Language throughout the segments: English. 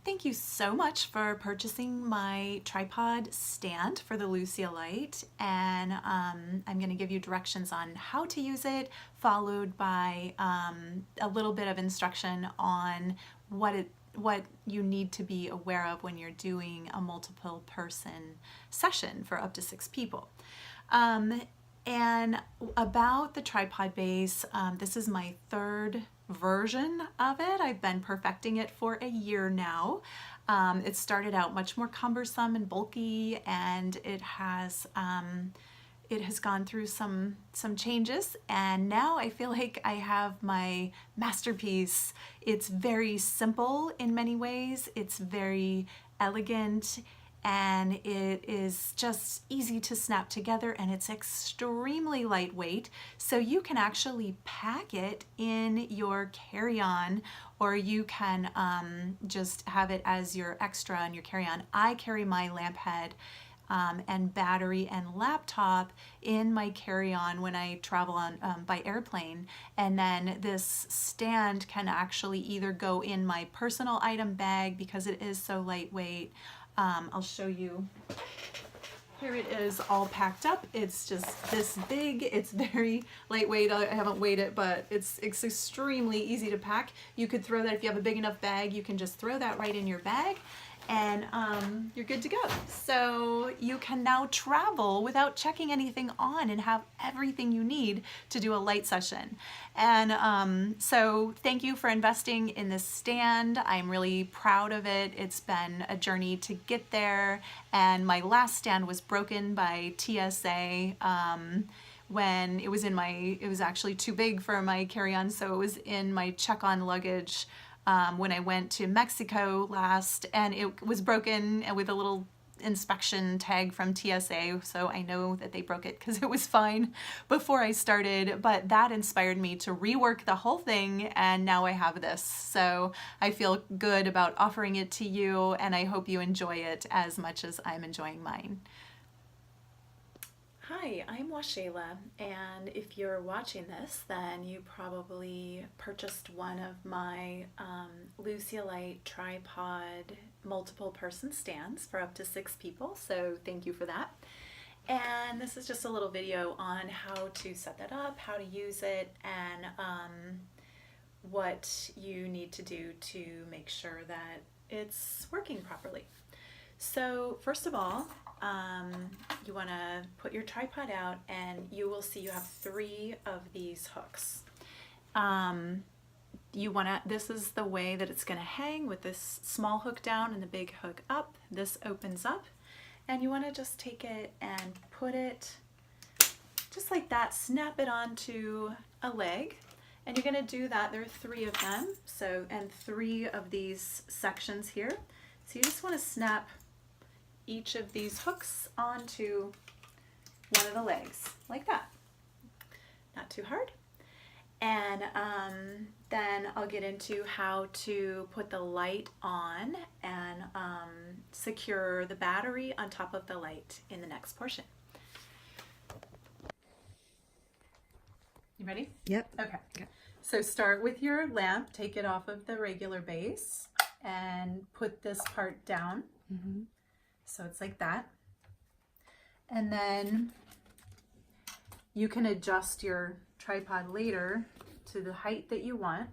Thank you so much for purchasing my tripod stand for the Lucia Light, and I'm going to give you directions on how to use it, followed by a little bit of instruction on what you need to be aware of when you're doing a multiple person session for up to 6 people. And about the tripod base, this is my third version of it. I've been perfecting it for a year now. It started out much more cumbersome and bulky, and it has gone through some changes, and now I feel like I have my masterpiece. It's very simple in many ways. It's very elegant, and it is just easy to snap together, and it's extremely lightweight, so you can actually pack it in your carry-on, or you can just have it as your extra in your carry-on. I carry my lamp head and battery and laptop in my carry-on when I travel on by airplane, and then this stand can actually either go in my personal item bag because it is so lightweight. I'll show you. Here it is all packed up. It's just this big. It's very lightweight. I haven't weighed it, but it's extremely easy to pack. You could throw that, if you have a big enough bag, you can just throw that right in your bag, and you're good to go. So you can now travel without checking anything on and have everything you need to do a light session. And so thank you for investing in this stand. I'm really proud of it. It's been a journey to get there, and my last stand was broken by TSA when it was actually too big for my carry-on, so it was in my check-on luggage when I went to Mexico last, and it was broken with a little inspection tag from TSA, so I know that they broke it because it was fine before I started, but that inspired me to rework the whole thing, and now I have this. So I feel good about offering it to you, and I hope you enjoy it as much as I'm enjoying mine. Hi, I'm Washayla, and if you're watching this, then you probably purchased one of my Lucia Light tripod multiple person stands for up to 6 people, so thank you for that. And this is just a little video on how to set that up, how to use it, and what you need to do to make sure that it's working properly. So first of all, you want to put your tripod out, and you will see you have 3 of these hooks. This is the way that it's going to hang, with this small hook down and the big hook up. This opens up, and you want to just take it and put it just like that, snap it onto a leg, and you're going to do that. There are 3 of them, and 3 of these sections here. So you just want to snap each of these hooks onto one of the legs, like that. Not too hard. And then I'll get into how to put the light on and secure the battery on top of the light in the next portion. You ready? Yep. Okay. Yep. So start with your lamp, take it off of the regular base, and put this part down. Mm-hmm. So it's like that. And then you can adjust your tripod later to the height that you want.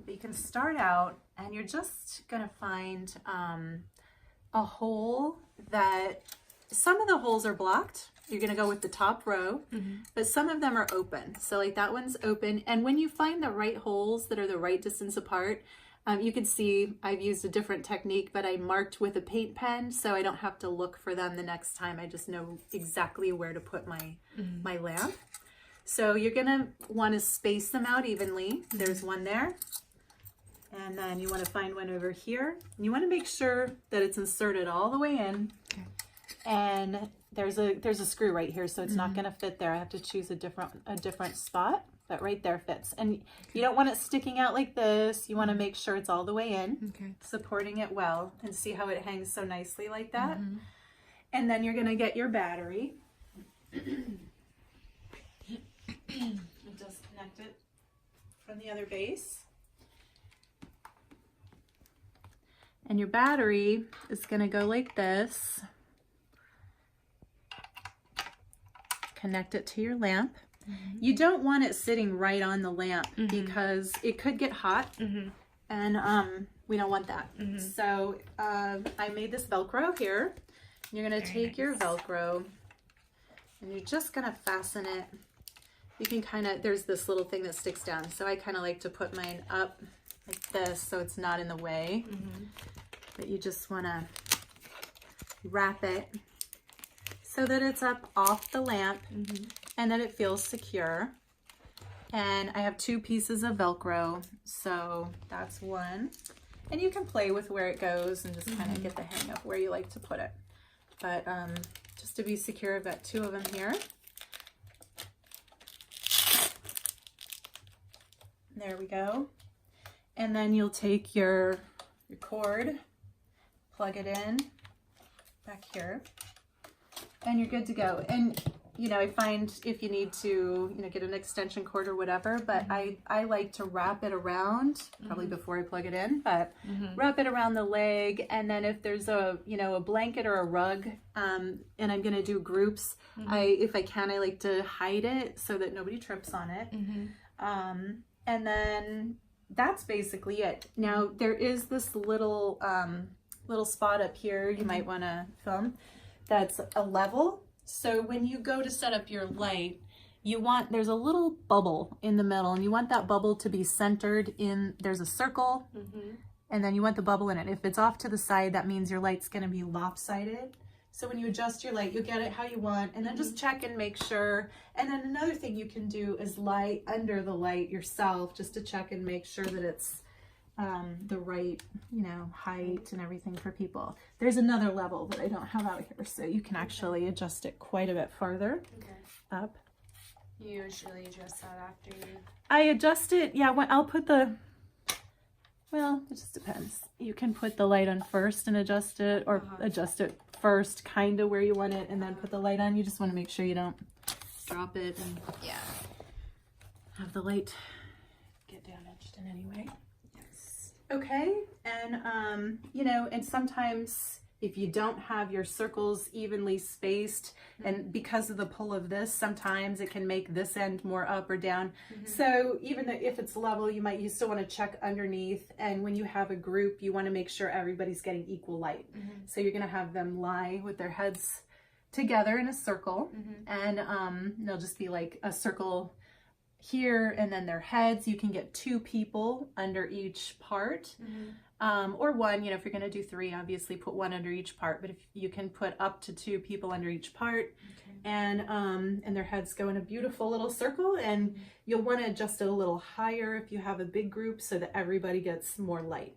But you can start out, and you're just going to find a hole that, some of the holes are blocked. You're going to go with the top row, but some of them are open. So like that one's open. And when you find the right holes that are the right distance apart, you can see I've used a different technique, but I marked with a paint pen, so I don't have to look for them the next time. I just know exactly where to put my lamp. So you're gonna want to space them out evenly. There's one there, and then you want to find one over here. You want to make sure that it's inserted all the way in. Okay. And there's a screw right here, so it's not gonna fit there. I have to choose a different spot. But right there fits. And you don't want it sticking out like this. You want to make sure it's all the way in, supporting it well, and see how it hangs so nicely like that. And then you're going to get your battery and just connect it from the other base. And your battery is going to go like this. Connect it to your lamp. You don't want it sitting right on the lamp because it could get hot, and we don't want that. So I made this Velcro here. You're going to take your Velcro and you're just going to fasten it. You can kind of, there's this little thing that sticks down, so I kind of like to put mine up like this so it's not in the way. But you just want to wrap it so that it's up off the lamp and that it feels secure. And I have 2 pieces of Velcro, so that's one. And you can play with where it goes and just kind of get the hang of where you like to put it. But just to be secure, I've got 2 of them here. There we go. And then you'll take your cord, plug it in back here, and you're good to go. And you know, I find if you need to, you know, get an extension cord or whatever, but I like to wrap it around, probably before I plug it in, but wrap it around the leg. And then if there's a, you know, a blanket or a rug, and I'm going to do groups, if I can, I like to hide it so that nobody trips on it. And then that's basically it. Now there is this little, little spot up here you might want to film that's a level. So when you go to set up your light, there's a little bubble in the middle, and you want that bubble to be centered in, there's a circle, and then you want the bubble in it. If it's off to the side, that means your light's going to be lopsided. So when you adjust your light, you'll get it how you want, and then just check and make sure. And then another thing you can do is lie under the light yourself, just to check and make sure that it's the right, you know, height and everything for people. There's another level that I don't have out here, so you can actually adjust it quite a bit farther up. You usually adjust that after you... I adjust it, yeah, I'll put the, well, it just depends. You can put the light on first and adjust it, or adjust it first, kind of where you want it, and then put the light on. You just want to make sure you don't drop it and have the light get damaged in any way. Okay, and you know, and sometimes if you don't have your circles evenly spaced, and because of the pull of this, sometimes it can make this end more up or down. So even though if it's level, you still want to check underneath, and when you have a group, you want to make sure everybody's getting equal light. So you're going to have them lie with their heads together in a circle, and they'll just be like a circle here, and then their heads. You can get 2 people under each part, or 1, you know, if you're going to do 3, obviously put 1 under each part, but if you can put up to 2 people under each part, and their heads go in a beautiful little circle, and you'll want to adjust it a little higher if you have a big group so that everybody gets more light.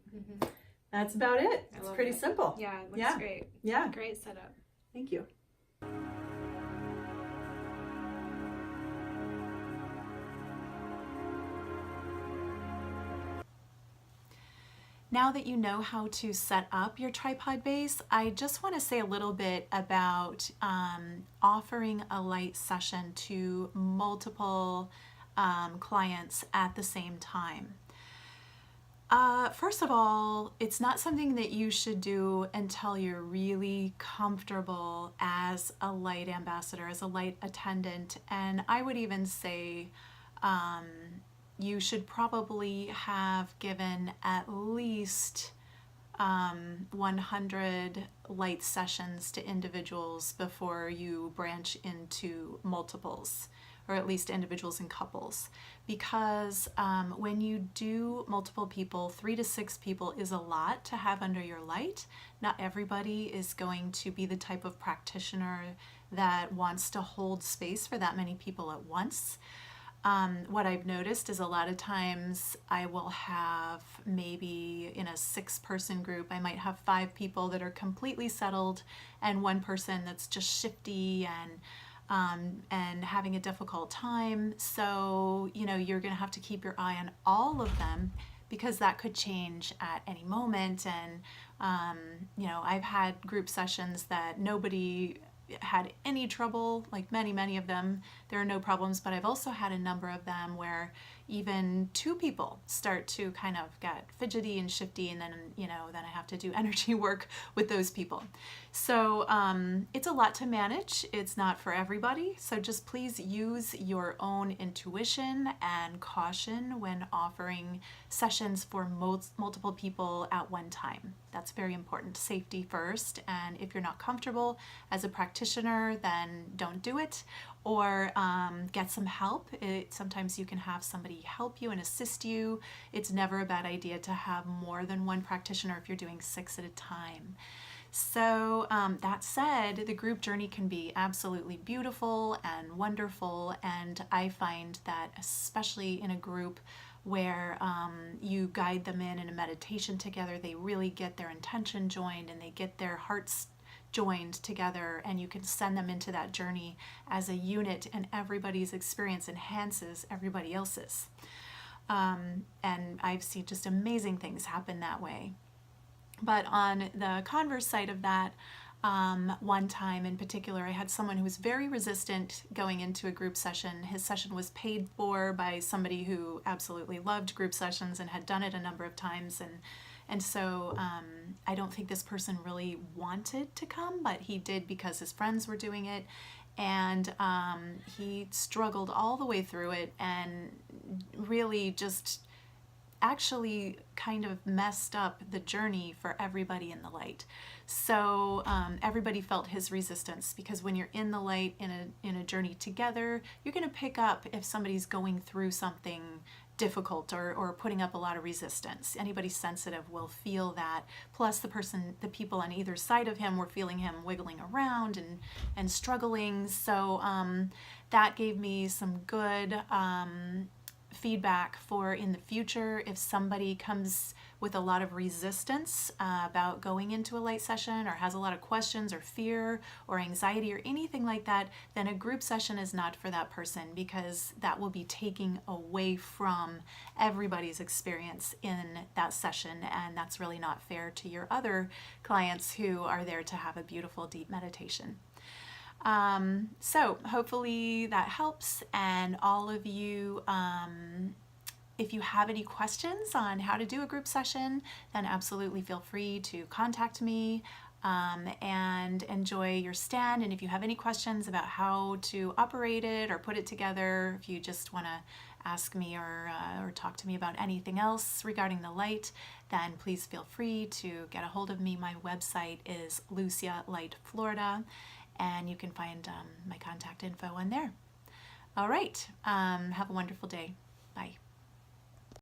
That's about it. It's pretty simple. Yeah, it looks great. Yeah. Great setup. Thank you. Now that you know how to set up your tripod base, I just want to say a little bit about offering a light session to multiple clients at the same time. First of all, it's not something that you should do until you're really comfortable as a light ambassador, as a light attendant, and I would even say you should probably have given at least 100 light sessions to individuals before you branch into multiples, or at least individuals and couples. Because when you do multiple people, 3 to 6 people is a lot to have under your light. Not everybody is going to be the type of practitioner that wants to hold space for that many people at once. What I've noticed is a lot of times I will have, maybe in a 6-person group, I might have 5 people that are completely settled and 1 person that's just shifty and having a difficult time. So, you know, you're going to have to keep your eye on all of them, because that could change at any moment. And, you know, I've had group sessions that nobody had any trouble, like many of them, there are no problems, but I've also had a number of them where, even two people start to kind of get fidgety and shifty, and then, then I have to do energy work with those people. So it's a lot to manage. It's not for everybody. So just please use your own intuition and caution when offering sessions for multiple people at one time. That's very important. Safety first. And if you're not comfortable as a practitioner, then don't do it, or get some help. Sometimes you can have somebody help you and assist you. It's never a bad idea to have more than one practitioner if you're doing 6 at a time. So that said, the group journey can be absolutely beautiful and wonderful, and I find that especially in a group where you guide them in a meditation together, they really get their intention joined and they get their hearts joined together, and you can send them into that journey as a unit, and everybody's experience enhances everybody else's. And I've seen just amazing things happen that way. But on the converse side of that, one time in particular, I had someone who was very resistant going into a group session. His session was paid for by somebody who absolutely loved group sessions and had done it a number of times. And so I don't think this person really wanted to come, but he did because his friends were doing it. And he struggled all the way through it and really just actually kind of messed up the journey for everybody in the light. So everybody felt his resistance, because when you're in the light in a journey together, you're going to pick up if somebody's going through something difficult or putting up a lot of resistance. Anybody sensitive will feel that. Plus the people on either side of him were feeling him wiggling around and struggling. So that gave me some good feedback for in the future. If somebody comes with a lot of resistance about going into a light session, or has a lot of questions or fear or anxiety or anything like that, then a group session is not for that person, because that will be taking away from everybody's experience in that session, and that's really not fair to your other clients who are there to have a beautiful deep meditation. So hopefully that helps, and all of you, if you have any questions on how to do a group session, then absolutely feel free to contact me and enjoy your stand. And if you have any questions about how to operate it or put it together, if you just want to ask me or talk to me about anything else regarding the light, then please feel free to get a hold of me. My website is Lucia Light Florida, and you can find my contact info on there. All right, have a wonderful day. Bye.